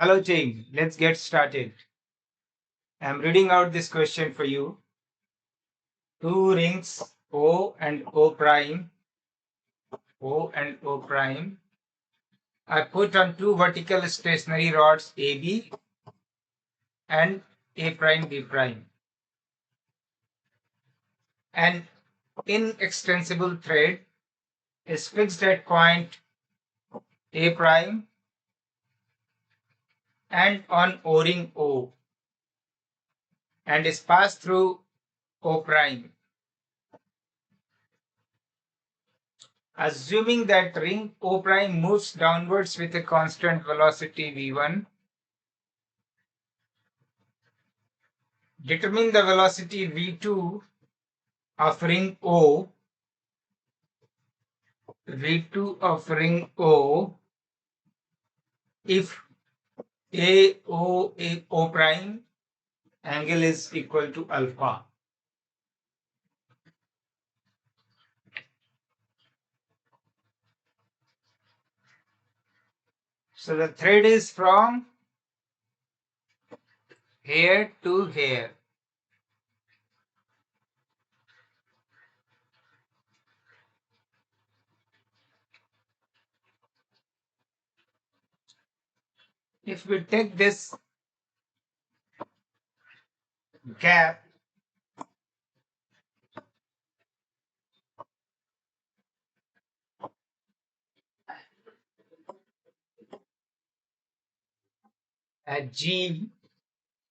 Hello team, let's get started. I'm reading out this question for you. Two rings O and O prime are put on two vertical stationary rods AB and A prime B prime. An inextensible thread is fixed at point A prime and on O-ring O and is passed through O prime. Assuming that ring O prime moves downwards with a constant velocity v1, determine the velocity v2 of ring O, if O prime angle is equal to alpha. So the thread is from here to here. If we take this gap at G,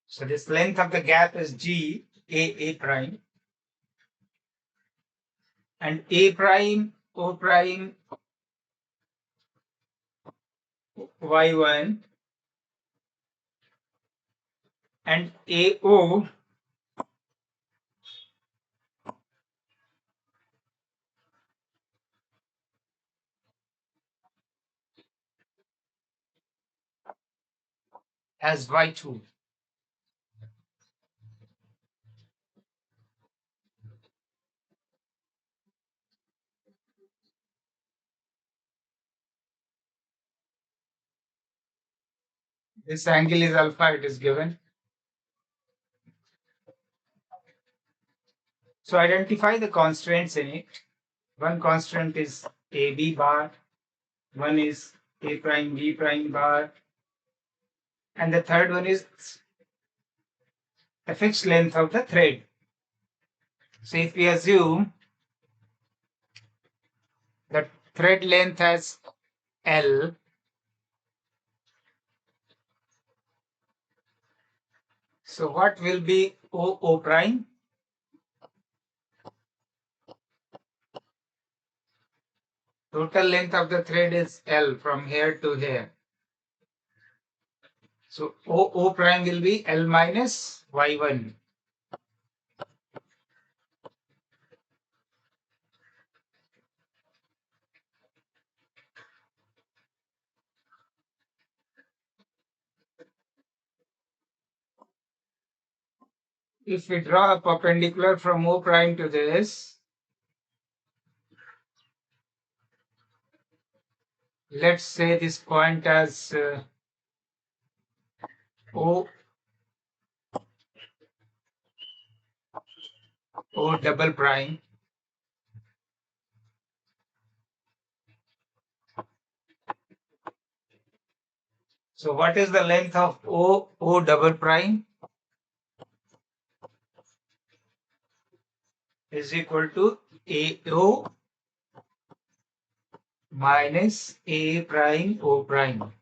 so this length of the gap is G, A prime, and A prime, O prime, Y1, and AO as Y2. This angle is alpha, it is given. So identify the constraints in it. One constant is AB bar, one is A prime B prime bar, and the third one is the fixed length of the thread. So if we assume that thread length as L, so what will be O prime? Total length of the thread is L from here to here. So O prime will be L minus Y1. If we draw a perpendicular from O prime to this, let's say this point as O double prime. So what is the length of O double prime? Is equal to AO minus A prime O prime.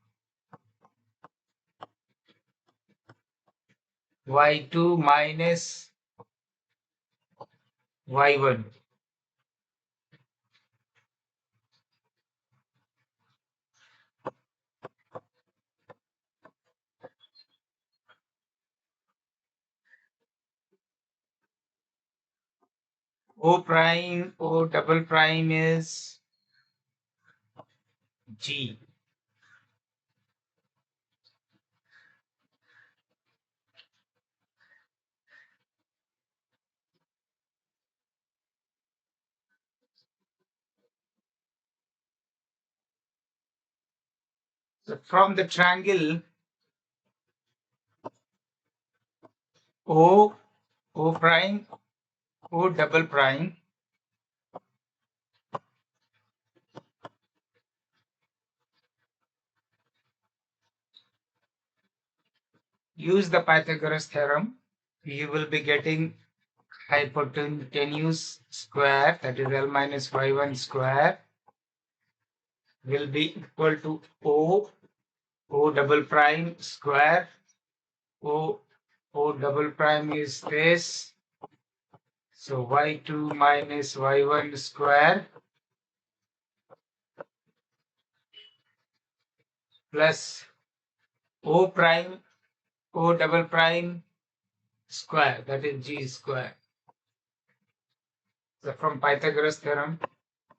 Y2 minus Y1. O prime, O double prime is G. So from the triangle O, O prime, O double prime use the Pythagoras theorem. You will be getting hypotenuse square, that is L minus y1 square, will be equal to O double prime square. O double prime is this. So y2 minus y1 square plus O prime, O double prime square, that is G square. So from Pythagoras theorem,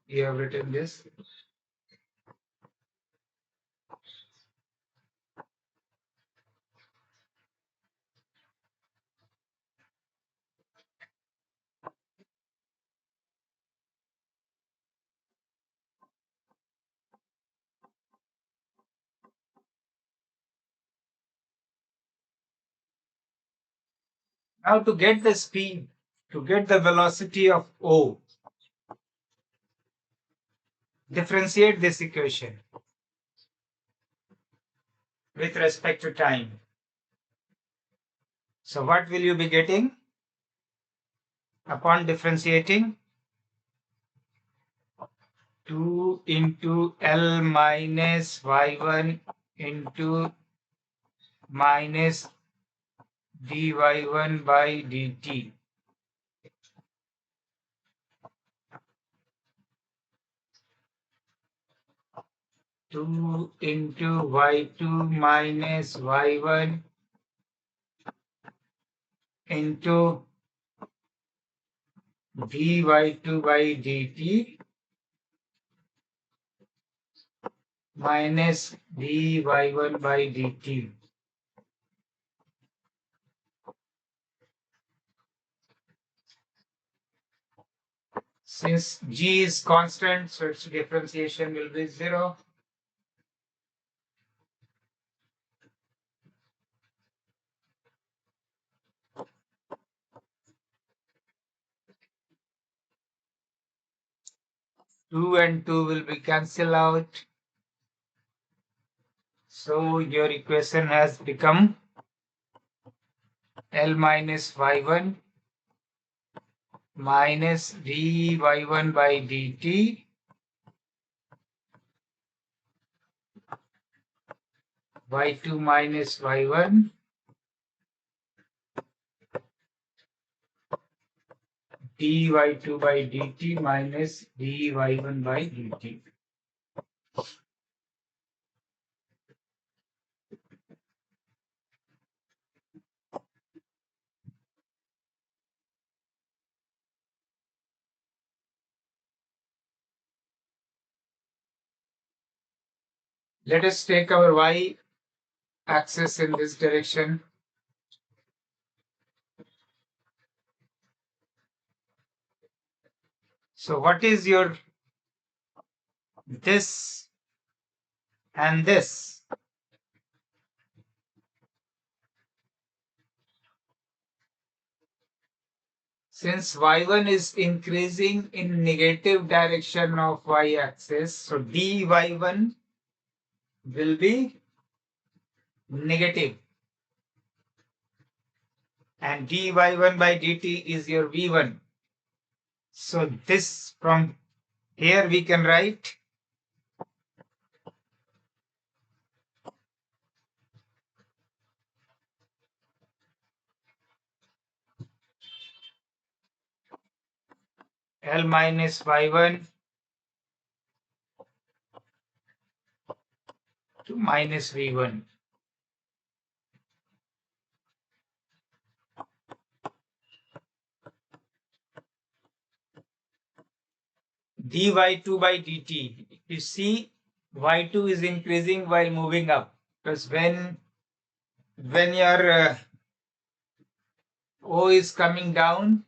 you have written this. Now to get the speed, to get the velocity of O, differentiate this equation with respect to time. So what will you be getting upon differentiating? 2 into L minus y1 into minus dy1 by dt. Two into y2 minus y1 into dy2 by dt minus dy1 by dt. Since g is constant, so its differentiation will be 0. Two and two will be cancelled out. So your equation has become L minus y1 minus dy1 by dt y2 minus y1 dy2 by dt minus dy1 by dt. Let us take our y axis in this direction. So what is your this and this? Since y1 is increasing in negative direction of y-axis, so dy1 will be negative. And dy1 by dt is your v1. So this from here we can write L minus y1 to minus v1. dy2 by dt. You see, y2 is increasing while moving up, because when your O is coming down,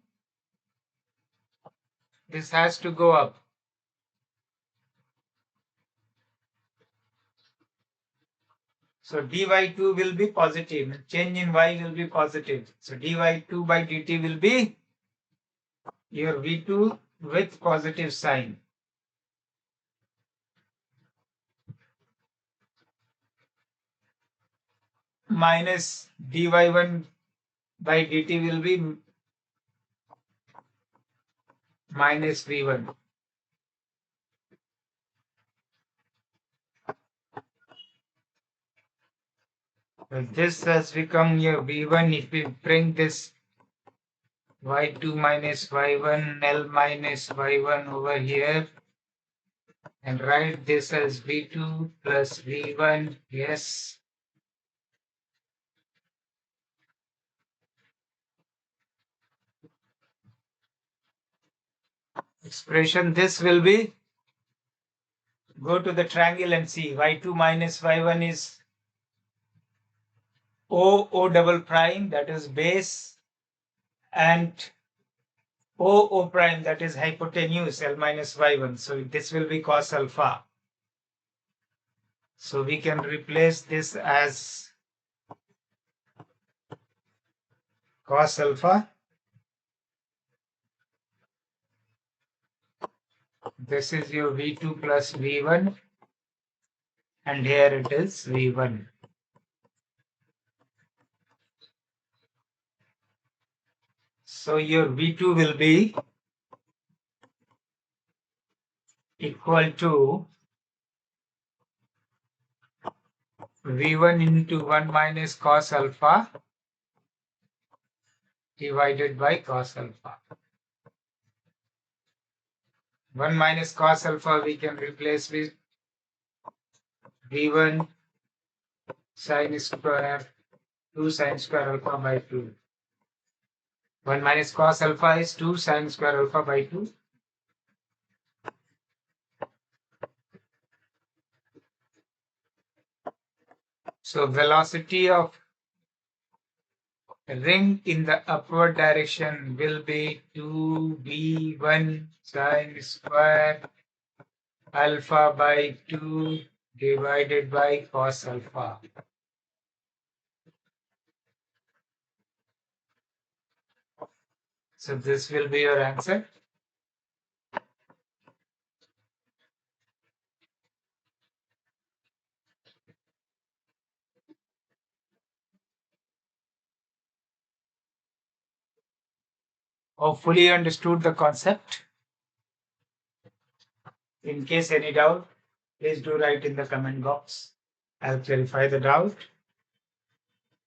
this has to go up. So dy2 will be positive. Change in y will be positive. So dy2 by dt will be your v2 with positive sign. Minus dy1 by dt will be minus v1. So this has become your v1 if we bring this y2 minus y1, L minus y1 over here and write this as v2 plus v1. Yes. Expression this will be, go to the triangle and see, y2 minus y1 is O double prime, that is base, and O prime, that is hypotenuse, L minus y1. So this will be cos alpha. So we can replace this as cos alpha. This is your v2 plus v1, and here it is v1. So your v2 will be equal to v1 into 1 minus cos alpha divided by cos alpha. 1 minus cos alpha we can replace with v1 sin square 2 sin square alpha by 2. 1 minus cos alpha is 2 sin square alpha by 2. So velocity of a ring in the upward direction will be 2v1 sin square alpha by 2 divided by cos alpha. So this will be your answer. Hopefully you understood the concept. In case any doubt, please do write in the comment box. I'll clarify the doubt.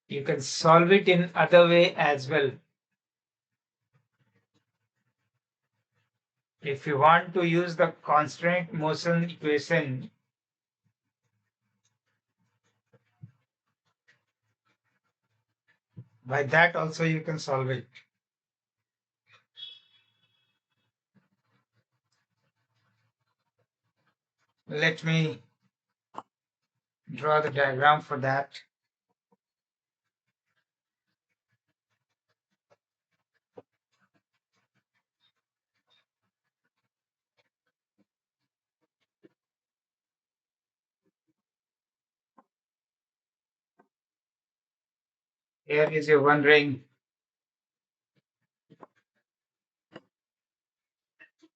You can solve it in other way as well. If you want to use the constant motion equation, by that also you can solve it. Let me draw the diagram for that. Here is your one ring.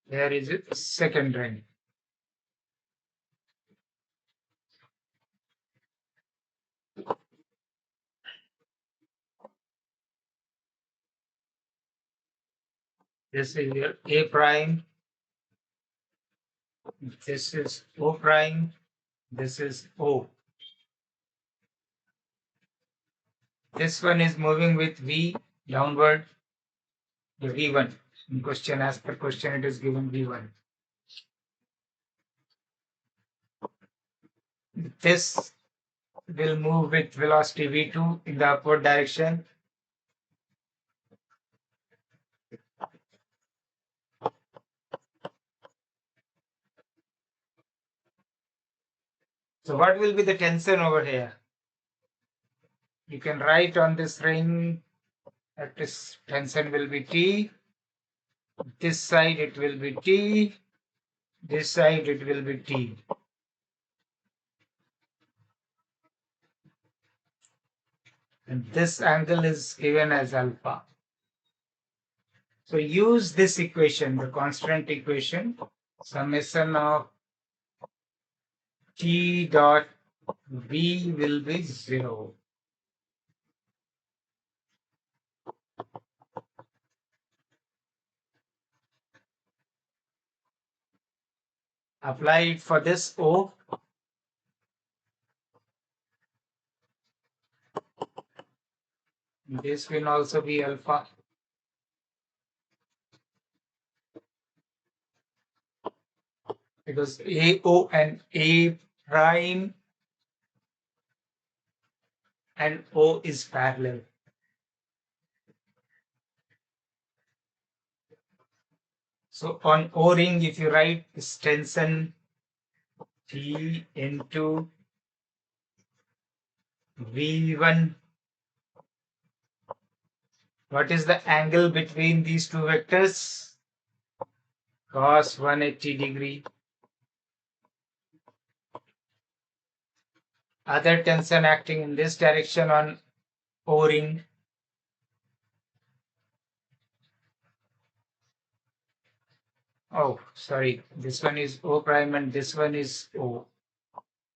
Here is a second ring. This is your A prime. This is O prime. This is O. This one is moving with V downward, the V1. In question, as per question, it is given V1. This will move with velocity V2 in the upward direction. So what will be the tension over here? You can write on this ring that this tension will be T. This side it will be T. This side it will be T. And this angle is given as alpha. So use this equation, the constant equation, summation of T dot V will be 0. Apply it for this O. This will also be alpha. Because AO and A prime and O is parallel. So on O ring, if you write extension T into V1, what is the angle between these two vectors? Cos 180 degree. Other tension acting in this direction on O ring. Oh, sorry. This one is O prime and this one is O.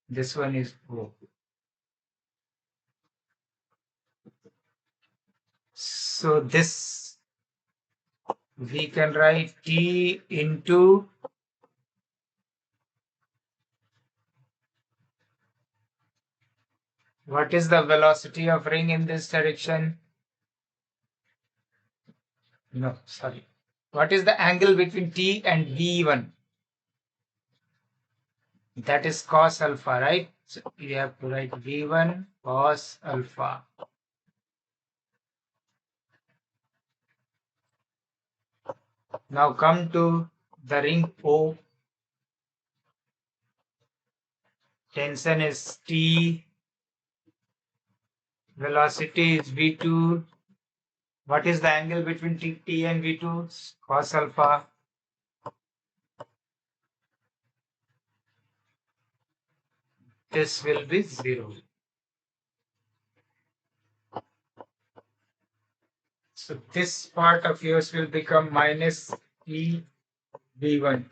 This one is O. So this we can write T into what is the velocity of ring in this direction? No, sorry. What is the angle between T and V1? That is cos alpha, right? So we have to write V1 cos alpha. Now come to the ring O. Tension is T. Velocity is V2. What is the angle between T and V2? Cos alpha. This will be 0. So this part of yours will become minus E V1.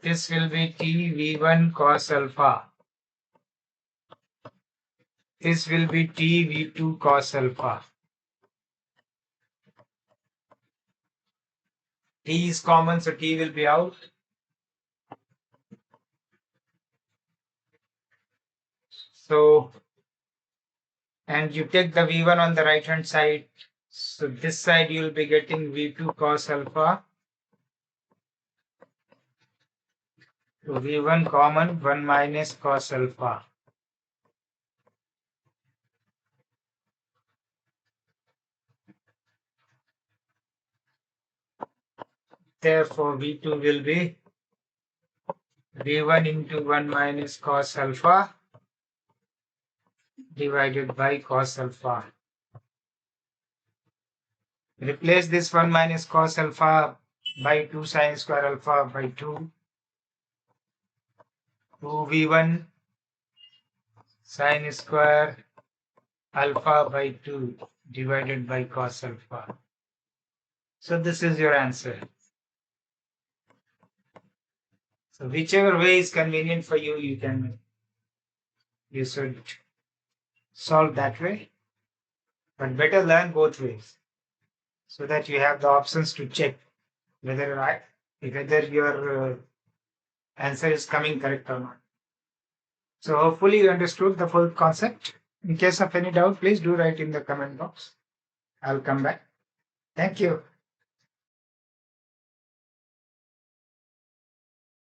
This will be T V1 cos alpha. This will be T V2 cos alpha. T is common, so T will be out. So, and you take the V1 on the right hand side. So this side you will be getting V2 cos alpha. So V1 common, 1 minus cos alpha. Therefore, V2 will be V1 into 1 minus cos alpha divided by cos alpha. Replace this 1 minus cos alpha by 2 sin square alpha by 2. 2v1 sin square alpha by 2 divided by cos alpha. So this is your answer. So whichever way is convenient for you, you should solve that way. But better learn both ways so that you have the options to check whether your answer is coming correct or not. So hopefully you understood the full concept. In case of any doubt, please do write in the comment box. I'll come back. Thank you.